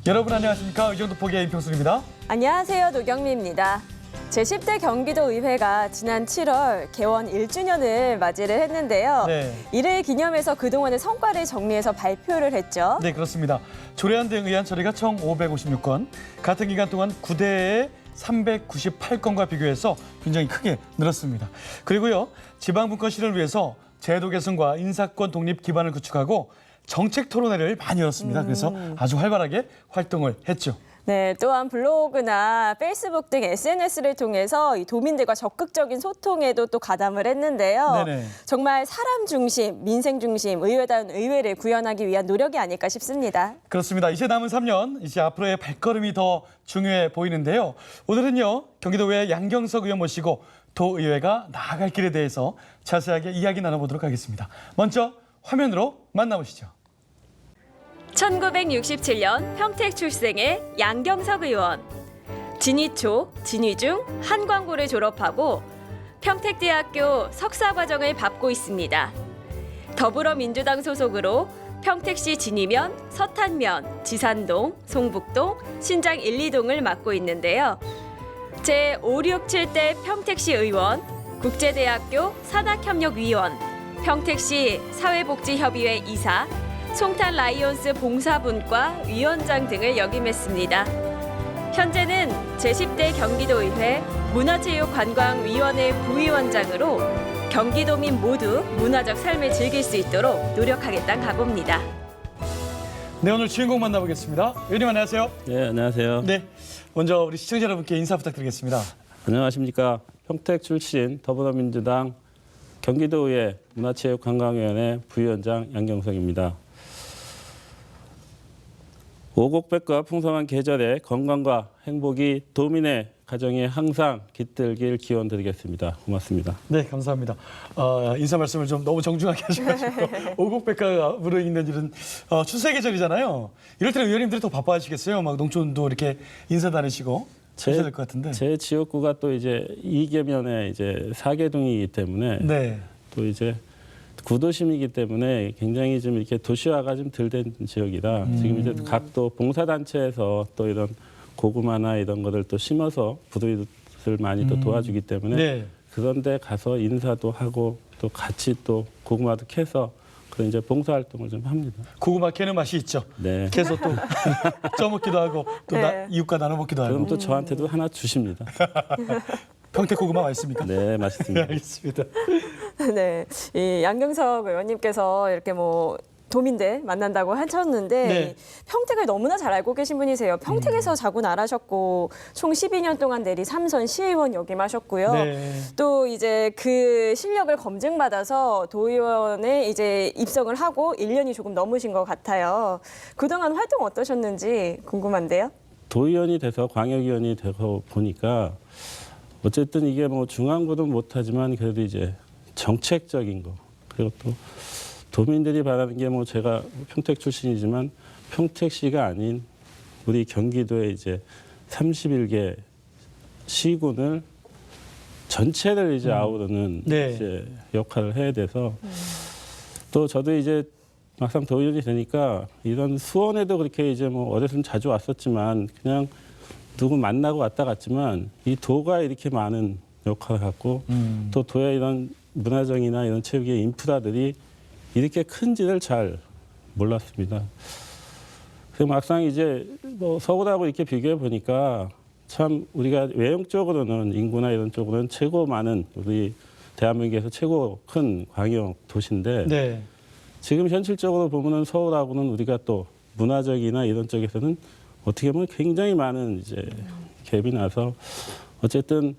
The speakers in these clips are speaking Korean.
여러분 안녕하십니까? 의정도 포기의 임평순입니다. 안녕하세요. 노경미입니다. 제10대 경기도의회가 지난 7월 개원 1주년을 맞이를 했는데요. 네. 이를 기념해서 그동안의 성과를 정리해서 발표를 했죠. 네, 그렇습니다. 조례안 등 의안 처리가 총 556건, 같은 기간 동안 9대의 398건과 비교해서 굉장히 크게 늘었습니다. 그리고요, 지방분권 실현을 위해서 제도 개선과 인사권 독립 기반을 구축하고 정책 토론회를 많이 열었습니다. 그래서 아주 활발하게 활동을 했죠. 네, 또한 블로그나 페이스북 등 SNS를 통해서 이 도민들과 적극적인 소통에도 또 가담을 했는데요. 네네. 정말 사람 중심, 민생 중심, 의회다운 의회를 구현하기 위한 노력이 아닐까 싶습니다. 그렇습니다. 이제 남은 3년, 이제 앞으로의 발걸음이 더 중요해 보이는데요. 오늘은요, 경기도의 양경석 의원 모시고 도의회가 나아갈 길에 대해서 자세하게 이야기 나눠보도록 하겠습니다. 먼저 화면으로 만나보시죠. 1967년 평택 출생의 양경석 의원. 진위초, 진위중, 한광고를 졸업하고 평택대학교 석사과정을 밟고 있습니다. 더불어민주당 소속으로 평택시 진위면, 서탄면, 지산동, 송북동, 신장 1, 2동을 맡고 있는데요. 제567대 평택시 의원, 국제대학교 산학협력위원, 평택시 사회복지협의회 이사, 송탄 라이온스 봉사분과 위원장 등을 역임했습니다. 현재는 제10대 경기도의회 문화체육관광위원회 부위원장으로 경기도민 모두 문화적 삶을 즐길 수 있도록 노력하겠다는 각오입니다. 네, 오늘 주인공 만나보겠습니다. 의원님 안녕하세요. 네, 안녕하세요. 네, 먼저 우리 시청자 여러분께 인사 부탁드리겠습니다. 안녕하십니까. 평택 출신 더불어민주당 경기도의회 문화체육관광위원회 부위원장 양경석입니다. 오곡백과 풍성한 계절에 건강과 행복이 도민의 가정에 항상 깃들길 기원드리겠습니다. 고맙습니다. 네, 감사합니다. 인사 말씀을 좀 너무 정중하게 하셔가지고 오곡백과가 무르익는 일은 추수의 계절이잖아요. 이럴 때는 의원님들이 더 바빠지겠어요. 막 농촌도 이렇게 인사 다니시고 하셔야 될 것 같은데. 제 지역구가 또 이제 이계면에 이제 사계동이기 때문에 네. 또 이제 구도심이기 때문에 굉장히 좀 이렇게 도시화가 좀 덜 된 지역이라 지금 이제 각 또 봉사단체에서 또 이런 고구마나 이런 거를 또 심어서 부두리를 많이 또 도와주기 때문에 네. 그런데 가서 인사도 하고 또 같이 또 고구마도 캐서 그런 이제 봉사활동을 좀 합니다. 고구마 캐는 맛이 있죠. 네. 캐서 또 쪄먹기도 하고 또 네. 이웃과 나눠 먹기도 하고. 그럼 또 저한테도 하나 주십니다. 평택 고구마 맛있습니까? 네, 네, 맛있습니다. 알겠습니다. 네, 이 양경석 의원님께서 이렇게 뭐 도민들 만난다고 하셨는데 네. 평택을 너무나 잘 알고 계신 분이세요. 평택에서 자고 나라셨고 총 12년 동안 내리 3선 시의원 역임하셨고요. 네. 또 이제 그 실력을 검증받아서 도의원에 이제 입성을 하고 1년이 조금 넘으신 것 같아요. 그동안 활동 어떠셨는지 궁금한데요. 도의원이 돼서 광역위원이 돼서 보니까 어쨌든 이게 뭐 중앙부는 못하지만 그래도 이제 정책적인 거 그리고 또 도민들이 바라는 게 뭐 제가 평택 출신이지만 평택시가 아닌 우리 경기도의 이제 31개 시군을 전체를 이제 아우르는 네. 이제 역할을 해야 돼서 또 저도 이제 막상 도의원이 되니까 이런 수원에도 그렇게 이제 뭐 어렸을 때 자주 왔었지만 그냥 누구 만나고 왔다 갔지만 이 도가 이렇게 많은 역할을 갖고 또 도의 이런 문화적이나 이런 체육의 인프라들이 이렇게 큰지를 잘 몰랐습니다. 그래서 막상 이제 뭐 서울하고 이렇게 비교해 보니까 참 우리가 외형적으로는 인구나 이런 쪽으로는 최고 많은 우리 대한민국에서 최고 큰 광역 도시인데 네. 지금 현실적으로 보면은 서울하고는 우리가 또 문화적이나 이런 쪽에서는 어떻게 보면 굉장히 많은 이제 갭이 나서 어쨌든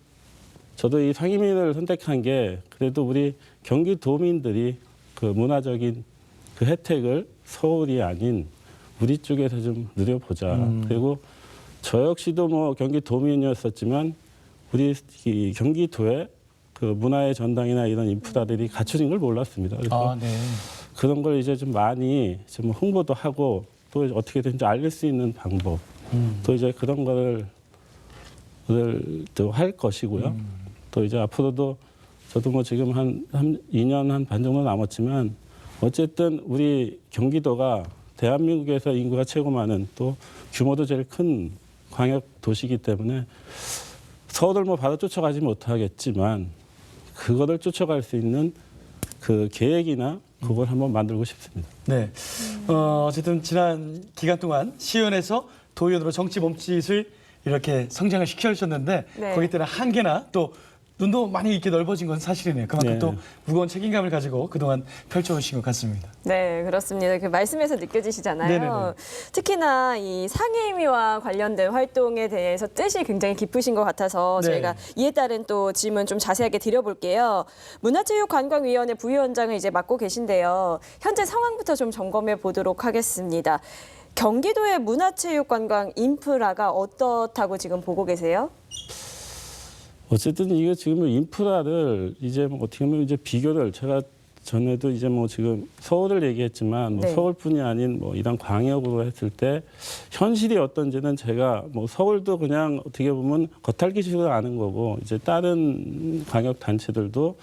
저도 이 상임위를 선택한 게 그래도 우리 경기도민들이 그 문화적인 그 혜택을 서울이 아닌 우리 쪽에서 좀 누려보자. 그리고 저 역시도 뭐 경기도민이었었지만 우리 이 경기도에 그 문화의 전당이나 이런 인프라들이 갖춰진 걸 몰랐습니다. 그래서 네. 그런 걸 이제 좀 많이 좀 홍보도 하고 또 어떻게든지 알릴 수 있는 방법 또 이제 그런 거를 또 할 것이고요. 또 이제 앞으로도 저도 뭐 지금 한 2년 한 반 정도 남았지만 어쨌든 우리 경기도가 대한민국에서 인구가 최고 많은 또 규모도 제일 큰 광역 도시이기 때문에 서울을 뭐 바로 쫓아가지 못하겠지만 그거를 쫓아갈 수 있는 그 계획이나 그걸 한번 만들고 싶습니다. 네. 어쨌든 지난 기간 동안 시의원에서 도의원으로 정치 몸짓을 이렇게 성장을 시켜주셨는데 네. 거기에 따른 한계나 또 눈도 많이 이렇게 넓어진 건 사실이네요. 그만큼 네. 또 무거운 책임감을 가지고 그동안 펼쳐오신 것 같습니다. 네, 그렇습니다. 그 말씀에서 느껴지시잖아요. 네네네. 특히나 이 상임위와 관련된 활동에 대해서 뜻이 굉장히 깊으신 것 같아서 네. 저희가 이에 따른 또 질문 좀 자세하게 드려볼게요. 문화체육관광위원회 부위원장을 이제 맡고 계신데요. 현재 상황부터 좀 점검해 보도록 하겠습니다. 경기도의 문화체육관광 인프라가 어떻다고 지금 보고 계세요? 어쨌든 이게 지금 인프라를 이제 뭐 어떻게 보면 이제 비교를 제가 전에도 이제 뭐 지금 서울을 얘기했지만 뭐 네. 서울뿐이 아닌 뭐 이런 광역으로 했을 때 현실이 어떤지는 제가 뭐 서울도 그냥 어떻게 보면 겉핥기식으로 아는 거고 이제 다른 광역 단체들도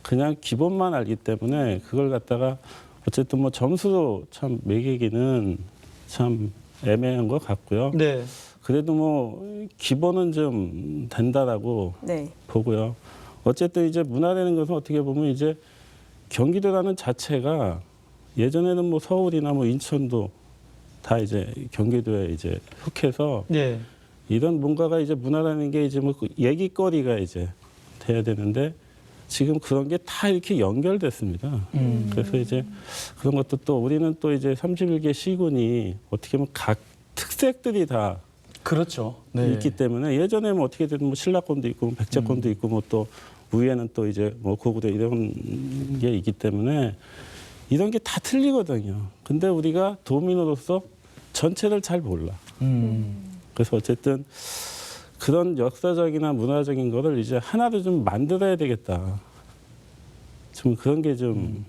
그냥 기본만 알기 때문에 그걸 갖다가 어쨌든 뭐 점수로 참 매기기는 참 애매한 것 같고요. 네. 그래도 뭐 기본은 좀 된다라고 네. 보고요. 어쨌든 이제 문화라는 것은 어떻게 보면 이제 경기도라는 자체가 예전에는 뭐 서울이나 뭐 인천도 다 이제 경기도에 이제 속해서 네. 이런 뭔가가 이제 문화라는 게 이제 뭐 얘기거리가 이제 돼야 되는데 지금 그런 게 다 이렇게 연결됐습니다. 그래서 이제 그런 것도 또 우리는 또 이제 31개 시군이 어떻게 보면 각 특색들이 다 그렇죠. 네. 있기 때문에 예전에 뭐 어떻게 되든 뭐 신라권도 있고 뭐 백제권도 있고 뭐 또 위에는 또 이제 뭐 고구려 이런 게 있기 때문에 이런 게 다 틀리거든요. 근데 우리가 도민으로서 전체를 잘 몰라. 그래서 어쨌든 그런 역사적이나 문화적인 거를 이제 하나로 좀 만들어야 되겠다. 좀 그런 게 좀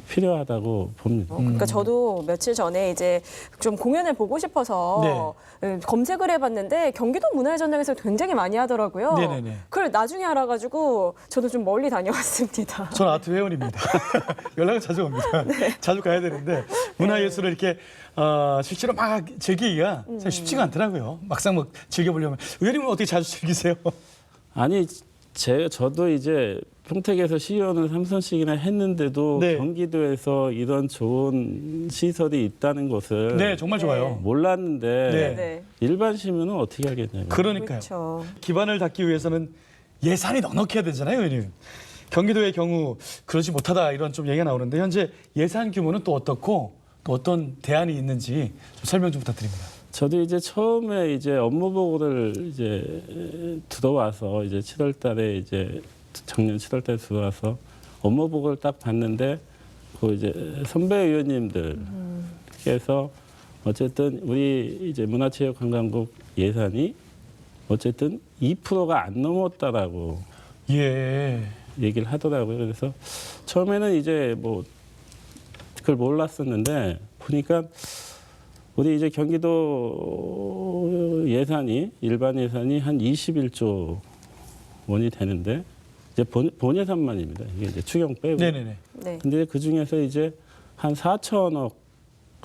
필요하다고 봅니다. 그러니까 저도 며칠 전에 이제 좀 공연을 보고 싶어서 검색을 해봤는데 경기도 문화의 전당에서 굉장히 많이 하더라고요. 네네네. 그걸 나중에 알아가지고 저도 좀 멀리 다녀왔습니다. 저는 아트 회원입니다. 연락을 자주 옵니다. 자주 가야 되는데 문화예술을 이렇게 실제로 막 즐기기가 참 쉽지가 않더라고요. 막상 뭐 즐겨보려면. 의원님은 어떻게 자주 즐기세요? 아니 저도 이제 평택에서 시의원을 3선씩이나 했는데도 네. 경기도에서 이런 좋은 시설이 있다는 것을 네, 정말 좋아요. 몰랐는데 네. 네. 일반 시민은 어떻게 하겠냐고요. 그러니까요. 그렇죠. 기반을 닦기 위해서는 예산이 넉넉해야 되잖아요, 의원님. 경기도의 경우 그러지 못하다 이런 좀 얘기가 나오는데 현재 예산 규모는 또 어떻고 또 어떤 대안이 있는지 좀 설명 좀 부탁드립니다. 저도 이제 처음에 이제 업무 보고를 이제 들어와서 이제 7월달에 이제 작년 7월달에 들어와서 업무 보고를 딱 봤는데 그 이제 선배 의원님들께서 어쨌든 우리 이제 문화체육관광국 예산이 어쨌든 2%가 안 넘었다라고 예. 얘기를 하더라고요. 그래서 처음에는 이제 뭐 그걸 몰랐었는데 보니까 우리 이제 경기도 예산이 일반 예산이 한 21조 원이 되는데 이제 본 예산만입니다. 이게 이제 추경 빼고. 네네네. 네. 근데 그 중에서 이제 한 4천억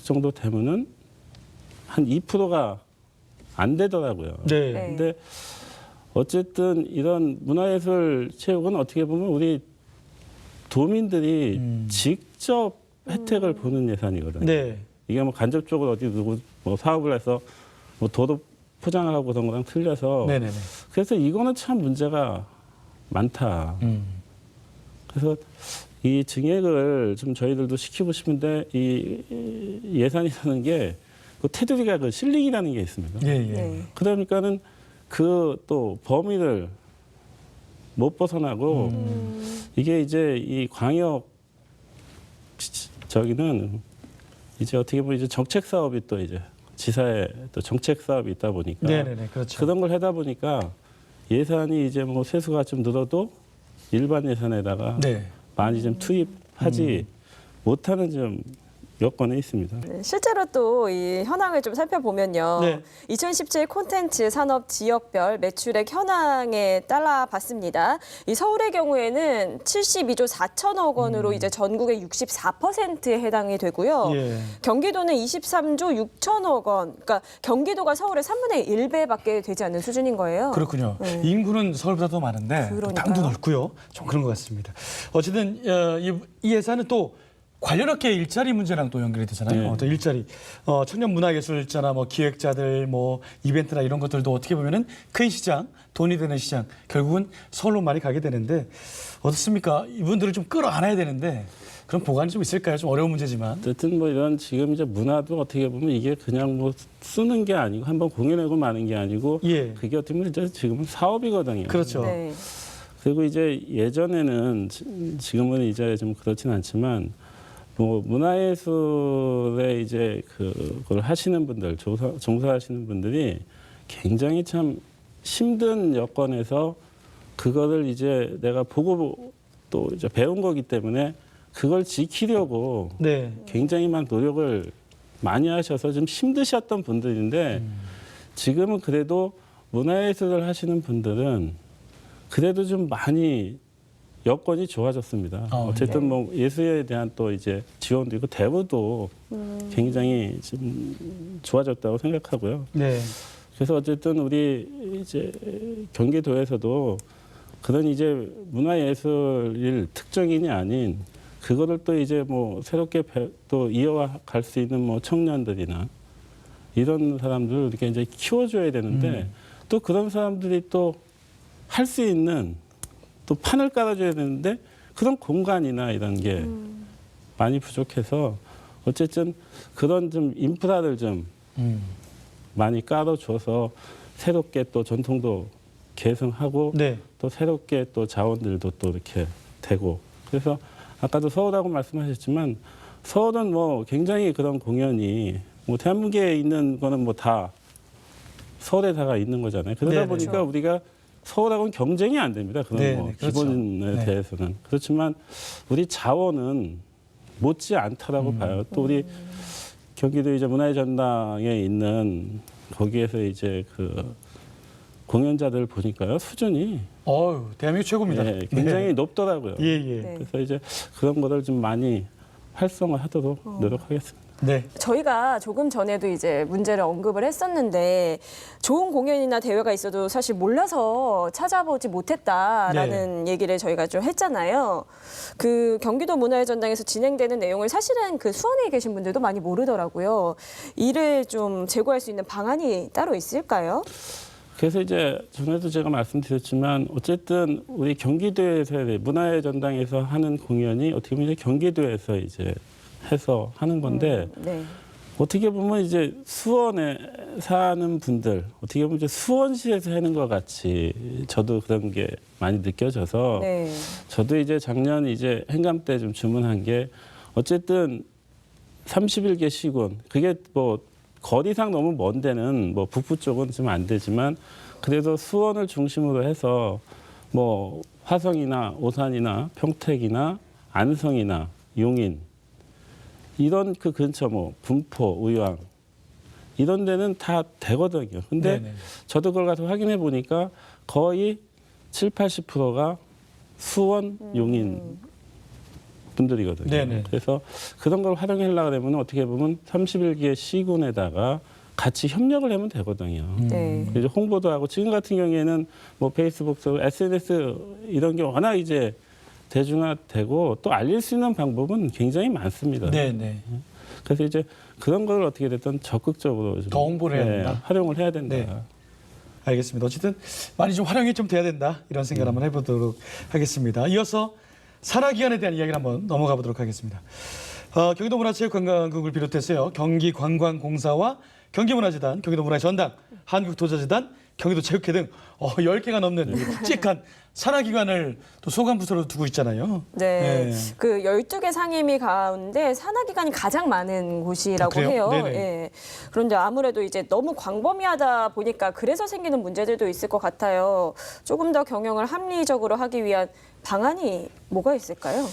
정도 되면은 한 2%가 안 되더라고요. 네. 네. 근데 어쨌든 이런 문화예술 체육은 어떻게 보면 우리 도민들이 직접 혜택을 보는 예산이거든요. 네. 이게 뭐 간접적으로 어디 누구 뭐 사업을 해서 뭐 도로 포장하고 그런 거랑 틀려서 네네네. 그래서 이거는 참 문제가 많다. 그래서 이 증액을 좀 저희들도 시키고 싶은데 이 예산이라는 게 그 테두리가 그 실링이라는 게 있습니다. 예, 예. 네. 그러니까는 그 또 범위를 못 벗어나고 이게 이제 이 광역 저기는 이제 어떻게 보면 이제 정책 사업이 또 이제 지사의 또 정책 사업이 있다 보니까 네네네. 그렇죠. 그런 걸 하다 보니까 예산이 이제 뭐 세수가 좀 늘어도 일반 예산에다가 네. 많이 좀 투입하지 못하는 좀 여건에 있습니다. 네, 실제로 또 이 현황을 좀 살펴보면요. 네. 2017 콘텐츠 산업 지역별 매출액 현황에 따라 봤습니다. 이 서울의 경우에는 72조 4천억 원으로 이제 전국의 64%에 해당이 되고요. 예. 경기도는 23조 6천억 원. 그러니까 경기도가 서울의 3분의 1배밖에 되지 않는 수준인 거예요. 그렇군요. 네. 인구는 서울보다 더 많은데 또 그러니까요. 땅도 넓고요. 좀 그런 것 같습니다. 어쨌든 이 예산은 또 관련업계 일자리 문제랑 또 연결이 되잖아요. 네. 또 일자리, 청년 문화예술자나 뭐 기획자들, 뭐 이벤트나 이런 것들도 어떻게 보면은 큰 시장, 돈이 되는 시장, 결국은 서울로 많이 가게 되는데 어떻습니까? 이분들을 좀 끌어안아야 되는데 그런 보관이 좀 있을까요? 좀 어려운 문제지만. 어쨌든 뭐 이런 지금 이제 문화도 어떻게 보면 이게 그냥 뭐 쓰는 게 아니고 한번 공연하고 마는 게 아니고 예. 그게 어떻게 보면 이제 지금은 사업이거든요. 그렇죠. 네. 그리고 이제 예전에는 지금은 이제 좀 그렇진 않지만 뭐 문화예술에 이제 그걸 하시는 분들, 종사하시는 분들이 굉장히 참 힘든 여건에서 그거를 이제 내가 보고 또 이제 배운 거기 때문에 그걸 지키려고 네. 굉장히 막 노력을 많이 하셔서 좀 힘드셨던 분들인데 지금은 그래도 문화예술을 하시는 분들은 그래도 좀 많이 여건이 좋아졌습니다. 어쨌든 네. 뭐 예술에 대한 또 이제 지원도 있고 대우도 굉장히 좀 좋아졌다고 생각하고요. 네. 그래서 어쨌든 우리 이제 경기도에서도 그런 이제 문화예술일 특정인이 아닌 그거를 또 이제 뭐 새롭게 또 이어갈 수 있는 뭐 청년들이나 이런 사람들을 이렇게 이제 키워줘야 되는데 또 그런 사람들이 또 할 수 있는 또 판을 깔아줘야 되는데 그런 공간이나 이런 게 많이 부족해서 어쨌든 그런 좀 인프라를 좀 많이 깔아줘서 새롭게 또 전통도 계승하고 네. 또 새롭게 또 자원들도 또 이렇게 되고 그래서 아까도 서울하고 말씀하셨지만 서울은 뭐 굉장히 그런 공연이 뭐 대한민국에 있는 거는 뭐 다 서울에 다가 있는 거잖아요. 그러다 네네. 보니까 그렇죠. 우리가 서울하고는 경쟁이 안 됩니다. 그런 네네, 뭐 그렇죠. 기본에 네. 대해서는 그렇지만 우리 자원은 못지 않다라고 봐요. 또 우리 경기도 이제 문화의 전당에 있는 거기에서 이제 그 공연자들 보니까요 수준이 대한민국 최고입니다. 네, 굉장히 높더라고요. 예, 예. 네. 그래서 이제 그런 거를 좀 많이 활성화하도록 노력하겠습니다. 네. 저희가 조금 전에도 이제 문제를 언급을 했었는데 좋은 공연이나 대회가 있어도 사실 몰라서 찾아보지 못했다라는 얘기를 저희가 좀 했잖아요. 그 경기도 문화의 전당에서 진행되는 내용을 사실은 그 수원에 계신 분들도 많이 모르더라고요. 이를 좀 제고할 수 있는 방안이 따로 있을까요? 그래서 이제 전에도 제가 말씀드렸지만 어쨌든 우리 경기도에서 문화의 전당에서 하는 공연이 어떻게 보면 이제 경기도에서 이제 해서 하는 건데 네. 어떻게 보면 이제 수원에 사는 분들 어떻게 보면 이제 수원시에서 하는 것 같이 저도 그런 게 많이 느껴져서 네. 저도 이제 작년 이제 행감 때 좀 주문한 게 어쨌든 31개 시군 그게 뭐 거리상 너무 먼 데는 뭐 북부 쪽은 좀 안 되지만 그래도 수원을 중심으로 해서 뭐 화성이나 오산이나 평택이나 안성이나 용인 이런 그 근처 뭐 분포, 의왕 이런 데는 다 되거든요. 근데 네네. 저도 그걸 가서 확인해 보니까 거의 7, 80%가 수원, 용인 분들이거든요. 네네. 그래서 그런 걸 활용하려고 그러면 어떻게 보면 31개 시군에다가 같이 협력을 하면 되거든요. 네. 그래서 홍보도 하고 지금 같은 경우에는 뭐 페이스북, SNS 이런 게 워낙 이제 대중화되고 또 알릴 수 있는 방법은 굉장히 많습니다. 네, 네. 그래서 이제 그런 걸 어떻게 됐든 적극적으로 좀 더 홍보를 해야 된다. 활용을 해야 된다. 네. 알겠습니다. 어쨌든 많이 좀 활용이 좀 돼야 된다. 이런 생각을 한번 해보도록 하겠습니다. 이어서 산하기관에 대한 이야기를 한번 넘어가 보도록 하겠습니다. 경기도문화체육관광국을 비롯해서요. 경기관광공사와 경기문화재단, 경기도문화전당, 한국도자재단, 경기도체육회 등 10개가 넘는 굵직한 산하기관을 또 소관부서로 두고 있잖아요. 네. 그 12개 상임위 가운데 산하기관이 가장 많은 곳이라고 그래요? 해요. 네네. 예. 그런데 아무래도 이제 너무 광범위하다 보니까 그래서 생기는 문제들도 있을 것 같아요. 조금 더 경영을 합리적으로 하기 위한 방안이 뭐가 있을까요?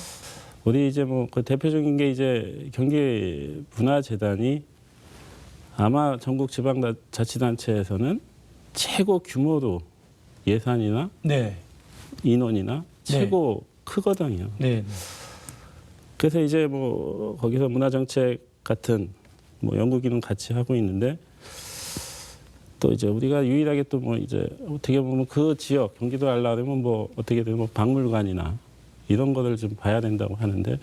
우리 이제 뭐 그 대표적인 게 이제 경기문화재단이 아마 전국 지방자치단체에서는 최고 규모로 예산이나 네. 인원이나 최고 크거든요. 네. 그래서 이제 뭐 거기서 문화정책 같은 뭐 연구기능 같이 하고 있는데 또 이제 우리가 유일하게 또 뭐 이제 어떻게 보면 그 지역 경기도 하려면 뭐 어떻게 되면 뭐 박물관이나 이런 거를 좀 봐야 된다고 하는데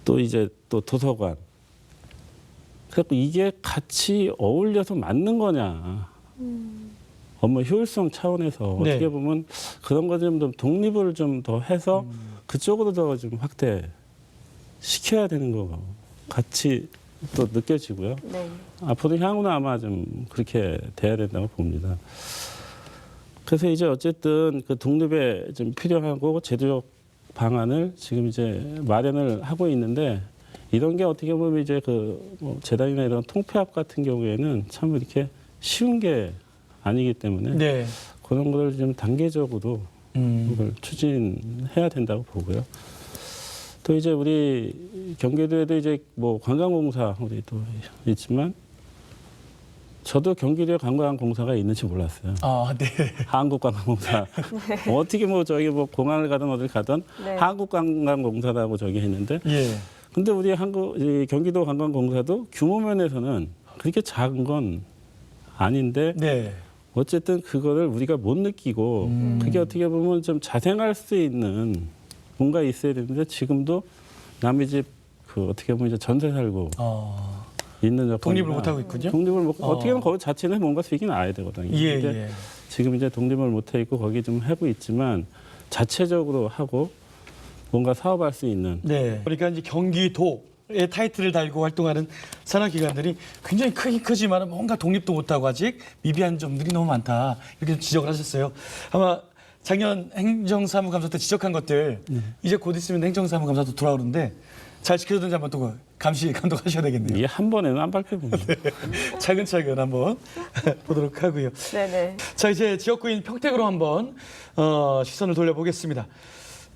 또 이제 또 도서관. 그래서 이게 같이 어울려서 맞는 거냐. 업무 효율성 차원에서 네. 어떻게 보면 그런 거 좀 독립을 좀 더 해서 그쪽으로 더 좀 확대 시켜야 되는 거 같이 또 느껴지고요. 네. 앞으로 향후는 아마 좀 그렇게 돼야 된다고 봅니다. 그래서 이제 어쨌든 그 독립에 좀 필요하고 제도적 방안을 지금 이제 마련을 하고 있는데 이런 게 어떻게 보면 이제 그 뭐 재단이나 이런 통폐합 같은 경우에는 참 이렇게 쉬운 게 아니기 때문에 네. 그런 거를 좀 단계적으로 음. 그걸 추진해야 된다고 보고요. 또 이제 우리 경기도에도 이제 뭐 관광공사 우리 또 있지만 저도 경기도에 관광공사가 있는지 몰랐어요. 아, 네. 한국관광공사. 어떻게 뭐 저기 뭐 공항을 가든 어딜 가든 네. 한국관광공사라고 저기 했는데 예. 근데 우리 이 경기도 관광공사도 규모 면에서는 그렇게 작은 건 아닌데 네. 어쨌든 그거를 우리가 못 느끼고 그게 어떻게 보면 좀 자생할 수 있는 뭔가 있어야 되는데 지금도 남의 집 그 어떻게 보면 이제 전세 살고 있는 여건이나 독립을 못 하고 있군요. 독립을 못 어떻게 보면 거기 자체는 뭔가 수익이 나야 되거든요. 예, 근데 예. 지금 이제 독립을 못 해 있고 거기 좀 하고 있지만 자체적으로 하고 뭔가 사업할 수 있는 네. 그러니까 이제 경기도의 타이틀을 달고 활동하는 산하기관들이 굉장히 크긴 크지만 뭔가 독립도 못하고 아직 미비한 점들이 너무 많다. 이렇게 지적을 하셨어요. 아마 작년 행정사무감사 때 지적한 것들 이제 곧 있으면 행정사무감사도 돌아오는데 잘 지켜줬는지 한번 또 감시 감독하셔야 되겠네요. 이게 한 번에는 안 발표됩니다. 차근차근 한번 보도록 하고요. 네네. 자, 이제 지역구인 평택으로 한번 시선을 돌려보겠습니다.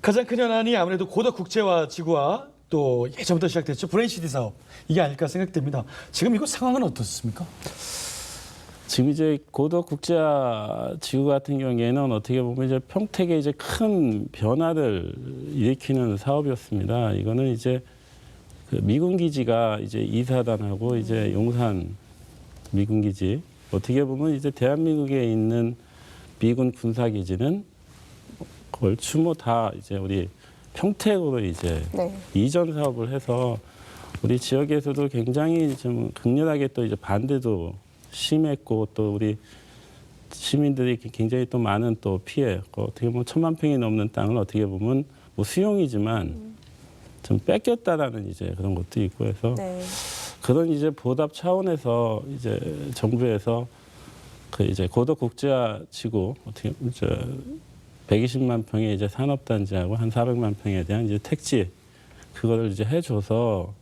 가장 큰 현안이 아무래도 고덕 국제화 지구와 또 예전부터 시작됐죠. 브레인시티 사업. 이게 아닐까 생각됩니다. 지금 이거 상황은 어떻습니까? 지금 이제 고덕 국제화 지구 같은 경우에는 어떻게 보면 이제 평택에 이제 큰 변화를 일으키는 사업이었습니다. 이거는 이제 그 미군 기지가 이제 이사단하고 이제 용산 미군 기지 어떻게 보면 이제 대한민국에 있는 미군 군사 기지는 얼추 뭐 다 이제 우리 평택으로 이제 네. 이전 사업을 해서 우리 지역에서도 굉장히 좀 극렬하게 또 이제 반대도 심했고 또 우리 시민들이 굉장히 또 많은 또 피해 어떻게 보면 1,000만 평이 넘는 땅을 어떻게 보면 뭐 수용이지만 좀 뺏겼다라는 이제 그런 것도 있고 해서 네. 그런 이제 보답 차원에서 이제 정부에서 그 이제 고덕 국제화 지구 어떻게 이제 120만 평의 이제 산업단지하고 한 400만 평에 대한 이제 택지 그거를 이제 해줘서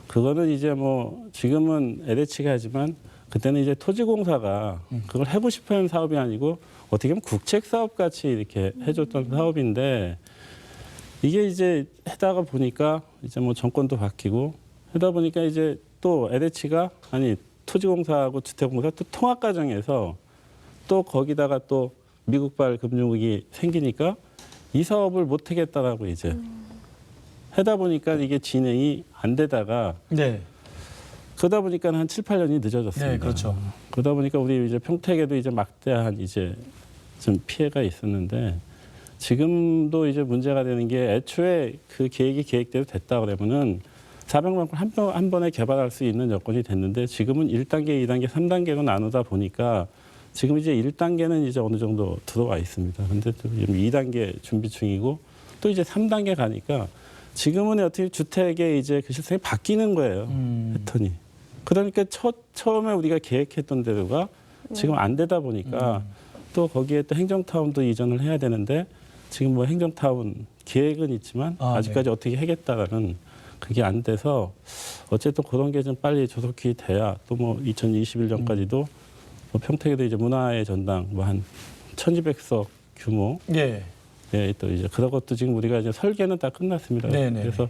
그거는 이제 뭐 지금은 LH가 하지만 그때는 이제 토지공사가 그걸 하고 싶어하는 사업이 아니고 어떻게 보면 국책 사업 같이 이렇게 해줬던 사업인데 이게 이제 하다가 보니까 이제 뭐 정권도 바뀌고 하다 보니까 이제 또 LH가 아니 토지공사하고 주택공사 또 통합 과정에서 또 거기다가 또 미국발 금융위기 생기니까 이 사업을 못 하겠다라고 이제 하다 보니까 이게 진행이 안 되다가 네. 그러다 보니까 한 7, 8년이 늦어졌습니다. 네, 그렇죠. 그러다 보니까 우리 이제 평택에도 이제 막대한 이제 좀 피해가 있었는데 지금도 이제 문제가 되는 게 애초에 그 계획이 계획대로 됐다 그러면은 400만 건 한 번에 개발할 수 있는 여건이 됐는데 지금은 1단계, 2단계, 3단계로 나누다 보니까 지금 이제 1단계는 이제 어느 정도 들어와 있습니다. 근데 또 2단계 준비 중이고 또 이제 3단계 가니까 지금은 어떻게 주택의 이제 그 실상이 바뀌는 거예요. 패턴이. 그러니까 처음에 우리가 계획했던 대로가 지금 안 되다 보니까 또 거기에 또 행정타운도 이전을 해야 되는데 지금 뭐 행정타운 계획은 있지만 아직까지 네. 어떻게 하겠다라는 그게 안 돼서 어쨌든 그런 게 좀 빨리 조속히 돼야 또 뭐 2021년까지도 뭐 평택에도 이제 문화의 전당 뭐 한 1,200석 규모 예. 예, 또 이제 그런 것도 지금 우리가 이제 설계는 다 끝났습니다. 네네. 그래서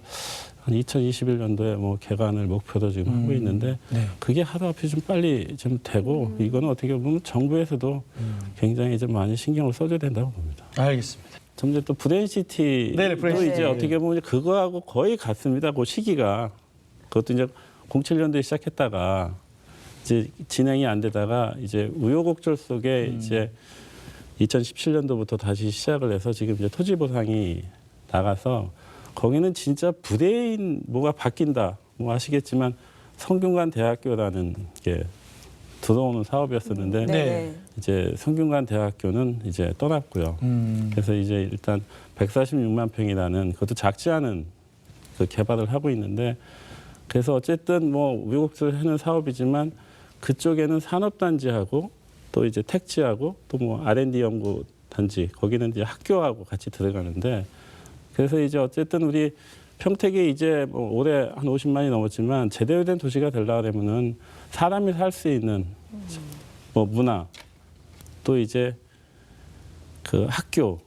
한 2021년도에 뭐 개관을 목표로 지금 하고 있는데 네. 그게 하루앞에 좀 빨리 좀 되고 이거는 어떻게 보면 정부에서도 굉장히 좀 많이 신경을 써줘야 된다고 봅니다. 알겠습니다. 좀 전에 또 브레인시티도 네네, 브레인시티. 이제 어떻게 보면 그거하고 거의 같습니다. 그 시기가 그것도 이제 07년도에 시작했다가 이제 진행이 안 되다가 이제 우여곡절 속에 이제 2017년도부터 다시 시작을 해서 지금 이제 토지 보상이 나가서 거기는 진짜 브레인 뭐가 바뀐다. 뭐 아시겠지만 성균관 대학교라는 게 들어오는 사업이었었는데 네. 이제 성균관 대학교는 이제 떠났고요. 그래서 이제 일단 146만 평이라는 그것도 작지 않은 그 개발을 하고 있는데 그래서 어쨌든 뭐 우여곡절하는 사업이지만 그쪽에는 산업단지하고 또 이제 택지하고 또 뭐 R&D 연구 단지 거기는 이제 학교하고 같이 들어가는데 그래서 이제 어쨌든 우리 평택이 이제 뭐 올해 한 50만이 넘었지만 제대로 된 도시가 되려면은 사람이 살 수 있는 뭐 문화 또 이제 그 학교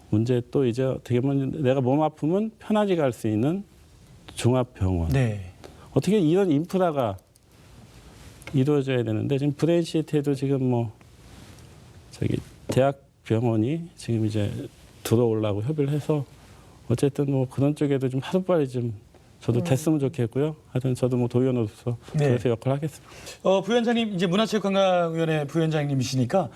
문제 또 이제 어떻게 보면 내가 몸 아프면 편하게 갈 수 있는 종합병원 네. 어떻게 이런 인프라가 이루어져야 되는데 지금 브레인시티에도 지금 뭐 저기 대학병원이 지금 이제 들어오려고 협의를 해서 어쨌든 뭐 그런 쪽에도 좀 하루빨리 좀 저도 됐으면 좋겠고요. 하여튼 저도 뭐 도의원으로서 네. 그래서 역할을 하겠습니다. 부위원장님 이제 문화체육관광위원회 부위원장님이시니까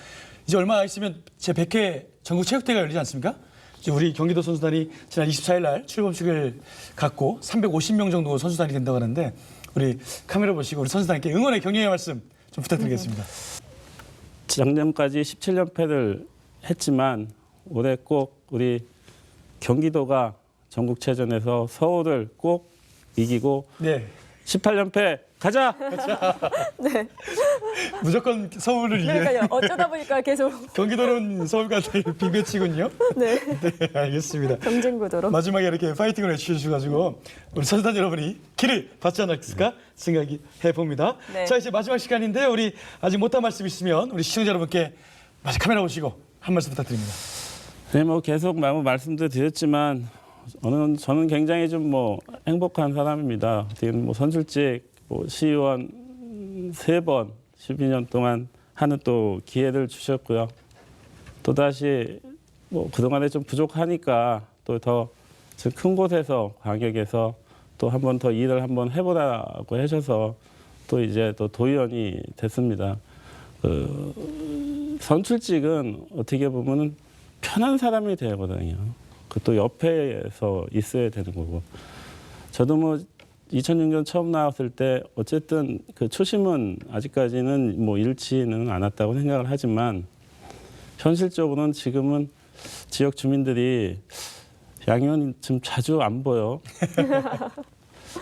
이제 얼마 있으면 제 100회 전국 체육대회가 열리지 않습니까? 이제 우리 경기도 선수단이 지난 24일 날 출범식을 갖고 350명 정도 선수단이 된다고 하는데 우리 카메라 보시고 우리 선수단께 응원의 격려의 말씀 좀 부탁드리겠습니다. 작년까지 17연패를 했지만 올해 꼭 우리 경기도가 전국체전에서 서울을 꼭 이기고 네. 18연패 가자! 네. 무조건 서울을 이겨. 그러니까요. 어쩌다 보니까 계속 경기도는 서울과 빅매치군요. 네. 네, 알겠습니다. 경쟁 구도로. 마지막에 이렇게 파이팅을 외쳐주셔가지고 우리 선수단 여러분이 길을 받지 않았을까 생각이 해봅니다. 네. 자, 이제 마지막 시간인데요. 우리 아직 못한 말씀 있으면 우리 시청자 여러분께 마지 카메라 보시고 한 말씀 부탁드립니다. 네, 뭐 계속 말씀도 드렸지만 저는 굉장히 좀 뭐 행복한 사람입니다. 어떻게 뭐 선출직 뭐 시의원 3번 12년 동안 하는 또 기회를 주셨고요. 또 다시 뭐 그동안에 좀 부족하니까 또 더 큰 곳에서 광역에서 또 한 번 더 일을 한번 해보라고 하셔서 또 이제 또 도의원이 됐습니다. 선출직은 어떻게 보면은 편한 사람이 되거든요. 그것도 옆에서 있어야 되는 거고. 저도 뭐 2006년 처음 나왔을 때 어쨌든 그 초심은 아직까지는 뭐 잃지는 않았다고 생각을 하지만 현실적으로는 지금은 지역 주민들이 양의원 좀 자주 안 보여.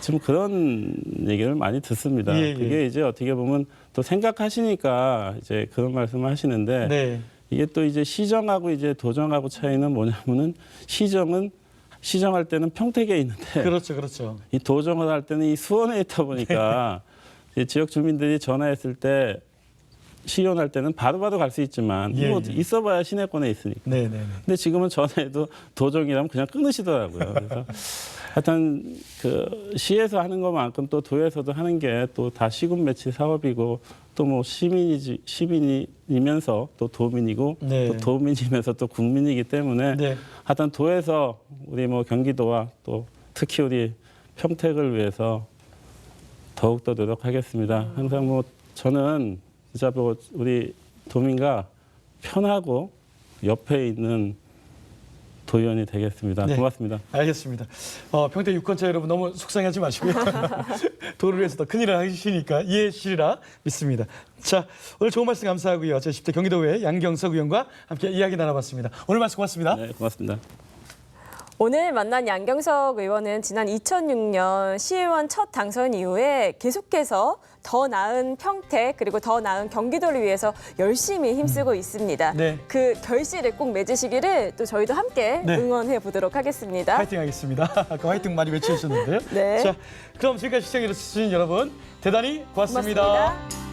지금 그런 얘기를 많이 듣습니다. 예, 예. 그게 이제 어떻게 보면 또 생각하시니까 이제 그런 말씀을 하시는데 네. 이게 또 이제 시정하고 이제 도정하고 차이는 뭐냐면은 시정할 때는 평택에 있는데 그렇죠, 그렇죠. 이 도정을 할 때는 이 수원에 있다 보니까 이 지역 주민들이 전화했을 때 시연할 때는 바로바로 갈 수 있지만 예, 뭐 예. 있어봐야 시내권에 있으니까. 네, 네, 네. 근데 지금은 전화해도 도정이라면 그냥 끊으시더라고요. 그래서 하여튼 그 시에서 하는 것만큼 또 도에서도 하는 게 또 다 시군 매치 사업이고 또 뭐 시민이면서 또 도민이고 네. 또 도민이면서 또 국민이기 때문에 네. 하여튼 도에서 우리 뭐 경기도와 또 특히 우리 평택을 위해서 더욱더 노력하겠습니다. 항상 뭐 저는 진짜 뭐 우리 도민과 편하고 옆에 있는 도의원이 되겠습니다. 네. 고맙습니다. 알겠습니다. 평택 유권자 여러분 너무 속상해하지 마시고요. 도를 위해서 더 큰일을 하시니까 이해해 주시리라 믿습니다. 자, 오늘 좋은 말씀 감사하고요. 제10대 경기도의회 양경석 의원과 함께 이야기 나눠봤습니다. 오늘 말씀 고맙습니다. 네, 고맙습니다. 오늘 만난 양경석 의원은 지난 2006년 시의원 첫 당선 이후에 계속해서 더 나은 평택 그리고 더 나은 경기도를 위해서 열심히 힘쓰고 있습니다. 네. 그 결실을 꼭 맺으시기를 또 저희도 함께 네. 응원해 보도록 하겠습니다. 화이팅 하겠습니다. 아까 화이팅 많이 외쳐주셨는데요. 네. 자, 그럼 지금까지 시청해주신 여러분 대단히 고맙습니다. 고맙습니다.